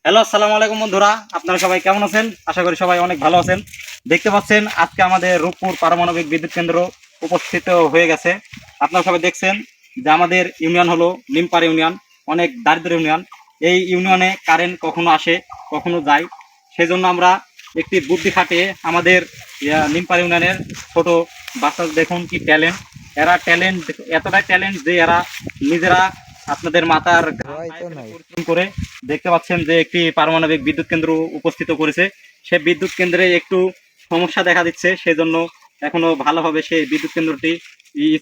Hello, আসসালামু আলাইকুম বন্ধুরা। আপনারা সবাই কেমন আছেন? আশা করি সবাই অনেক ভালো আছেন। দেখতে পাচ্ছেন আজকে আমাদের রূপপুর পারমাণবিক বিদ্যুৎ কেন্দ্র উপস্থিত হয়ে গেছে। আপনারা সবাই দেখছেন যে আমাদের ইউনিয়ন হলো নিমপাড়া ইউনিয়ন, অনেক দারিদ্র ইউনিয়ন। এই ইউনিয়নে কারেন্ট কখনো আসে কখনো যায়। সেজন্য আমরা একটি বুদ্ধি খাটিয়ে আমাদের নিমপাড়া ইউনিয়নের ছোট বাচ্চা দেখুন কি ট্যালেন্ট। এরা ট্যালেন্ট, এতটাই ট্যালেন্ট যে এরা নিজেরা আপনাদের মাথার পরিশ্রম করে দেখতে পাচ্ছেন যে একটি পারমাণবিক বিদ্যুৎ কেন্দ্র উপস্থিত করেছে। সে বিদ্যুৎ কেন্দ্রে একটু সমস্যা দেখা দিচ্ছে, সেজন্য এখনো ভালোভাবে সেই বিদ্যুৎ কেন্দ্রটি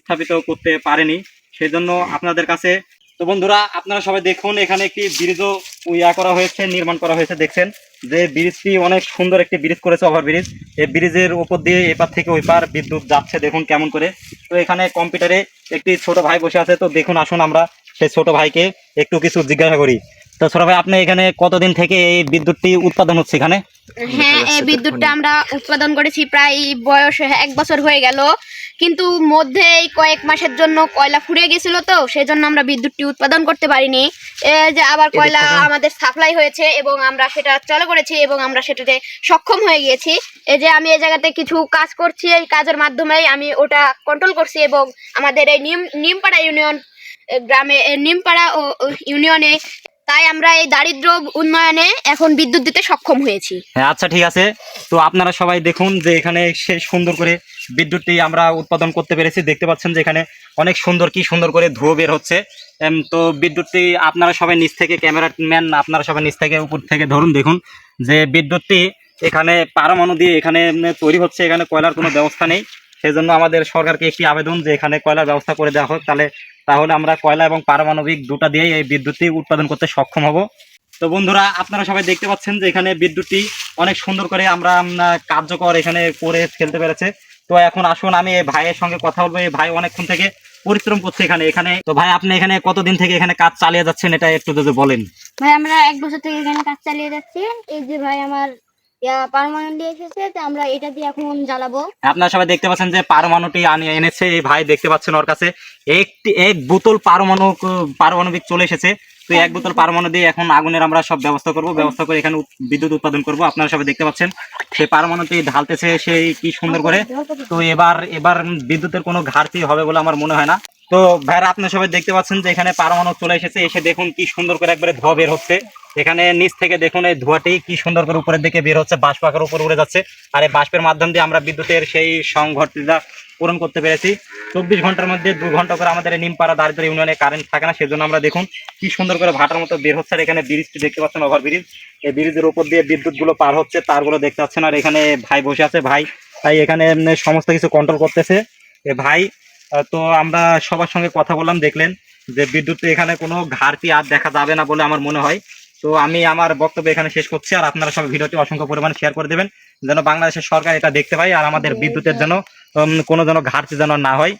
স্থাপিত করতে পারেনি। সেজন্য আপনাদের কাছে, তো বন্ধুরা আপনারা সবাই দেখুন এখানে একটি ব্রিজও করা হয়েছে, নির্মাণ করা হয়েছে। দেখছেন যে ব্রিজটি অনেক সুন্দর একটি ব্রিজ করেছে, ওভার ব্রিজ। এই ব্রিজের উপর দিয়ে এপার থেকে ওই পার বিদ্যুৎ যাচ্ছে দেখুন কেমন করে। তো এখানে কম্পিউটারে একটি ছোট ভাই বসে আছে, তো দেখুন আসুন আমরা সেই ছোট ভাইকে একটু কিছু জিজ্ঞাসা করি। তো ছোট ভাই, আপনি এখানে কতদিন থেকে এই বিদ্যুৎটি উৎপাদন হচ্ছে এখানে? হ্যাঁ, এই বিদ্যুৎটা আমরা উৎপাদন করেছি প্রায় বয়স 1 বছর হয়ে গেল, কিন্তু মধ্যে এই কয়েক মাসের জন্য কয়লা ফুরিয়ে গেছিল, তো সেই জন্য আমরা বিদ্যুৎটি উৎপাদন করতে পারিনি। এই যে আবার কয়লা আমাদের সাপ্লাই হয়েছে এবং আমরা সেটা চালু করেছি এবং আমরা সেটাতে সক্ষম হয়ে গিয়েছি। এই যে আমি এই জায়গাতে কিছু কাজ করছি, এই কাজের মাধ্যমেই আমি ওটা কন্ট্রোল করছি এবং আমাদের এই নিমপাড়া ইউনিয়ন গ্রামে, নিমপাড়া ইউনিয়নে, তাই আমরা এই দারিদ্র উন্নয়নে এখন বিদ্যুৎ দিতে সক্ষম হয়েছি। হ্যাঁ, আচ্ছা ঠিক আছে। তো আপনারা সবাই দেখুন যে এখানে সে সুন্দর করে বিদ্যুৎটি আমরা উৎপাদন করতে পেরেছি। দেখতে পাচ্ছেন যে এখানে অনেক সুন্দর, কি সুন্দর করে ধোঁয়া বের হচ্ছে। তো বিদ্যুৎটি আপনারা সবাই নিচ থেকে, ক্যামেরাম্যান আপনারা সবাই নিচ থেকে উপর থেকে ধরুন, দেখুন যে বিদ্যুৎটি এখানে পারমাণু দিয়ে এখানে তৈরি হচ্ছে। এখানে কয়লার কোনো ব্যবস্থা নেই। সেজন্য আমাদের সরকারকে একটি আবেদন যে এখানে কয়লার ব্যবস্থা করে দেওয়া হোক, তাহলে আমরা কয়লা এবং পারমাণবিক দুটা দিয়েই এই বিদ্যুৎটি উৎপাদন করতে সক্ষম হব। তো বন্ধুরা আপনারা সবাই দেখতে পাচ্ছেন যে এখানে বিদ্যুৎটি অনেক সুন্দর করে আমরা কার্যকর এখানে করে ফেলতে পেরেছে। তো এখন আসুন আমি এই ভাইয়ের সঙ্গে কথা বলবো। এই ভাই অনেকক্ষণ থেকে পরিশ্রম করছে এখানে। তো ভাই, আপনি এখানে কতদিন থেকে এখানে কাজ চালিয়ে যাচ্ছেন, এটা একটু যদি বলেন। ভাই, আমরা 1 বছর থেকে এখানে কাজ চালিয়ে যাচ্ছি। এই যে ভাই আমার পারমানেন্ট এসেছে, তো আমরা এটা দিয়ে এখন জ্বালাবো। আপনারা সবাই দেখতে পাচ্ছেন যে পারমাণুটি এনেছে এই ভাই। দেখতে পাচ্ছেন ওর কাছে এক বোতল পারমাণবিক চলে এসেছে। তো এক বোতল পারমাণু দিয়ে এখন আগুনের আমরা সব ব্যবস্থা করে এখানে বিদ্যুৎ উৎপাদন করব। আপনারা সবাই দেখতে পাচ্ছেন সেই পারমাণুটি ঢালতেছে সেই কি সুন্দর করে। তো এবার বিদ্যুতের কোনো ঘাটতি হবে বলে আমার মনে হয় না। তো ভাইরা আপনারা সবাই দেখতে পাচ্ছেন যে এখানে পারমাণু চলে এসেছে। এসে দেখুন কি সুন্দর করে একবারে ধোঁয়া বের হচ্ছে। এখানে নিচ থেকে দেখুন এই ধোঁয়াটি কি সুন্দর করে উপরের দিকে বের হচ্ছে, বাষ্প আকার উপরে উড়ে যাচ্ছে। আর এই বাষ্পের মাধ্যম দিয়ে আমরা বিদ্যুতের সেই সংঘটিতা পূরণ করতে পেরেছি। 24 ঘন্টার মধ্যে 2 ঘন্টা করে আমাদের নিমপাড়া দারিদ্র ইউনিয়নে কারেন্ট থাকে না, সেজন্য আমরা দেখুন কি সুন্দর করে ভাটার মতো বের হচ্ছে। আর এখানে ব্রিজটি দেখতে পাচ্ছেন, ওভার ব্রিজ। এই ব্রিজের উপর দিয়ে বিদ্যুৎ গুলো পার হচ্ছে, তারগুলো দেখতে পাচ্ছেন। আর এখানে ভাই বসে আছে, ভাই তাই এখানে সমস্ত কিছু কন্ট্রোল করতেছে এ ভাই। তো আমরা সবার সঙ্গে কথা বললাম, দেখলেন যে বিদ্যুৎ এখানে কোনো ঘাটতি আর দেখা যাবে না বলে আমার মনে হয়। তো আমি আমার বক্তব্য এখানে শেষ করছি। আর আপনারা সবাই ভিডিওটি অসংখ্য পরিমাণে শেয়ার করে দেবেন, যেন বাংলাদেশের সরকার এটা দেখতে পায় আর আমাদের বিদ্যুতের যেন কোনো ঘাটতি যেন না হয়।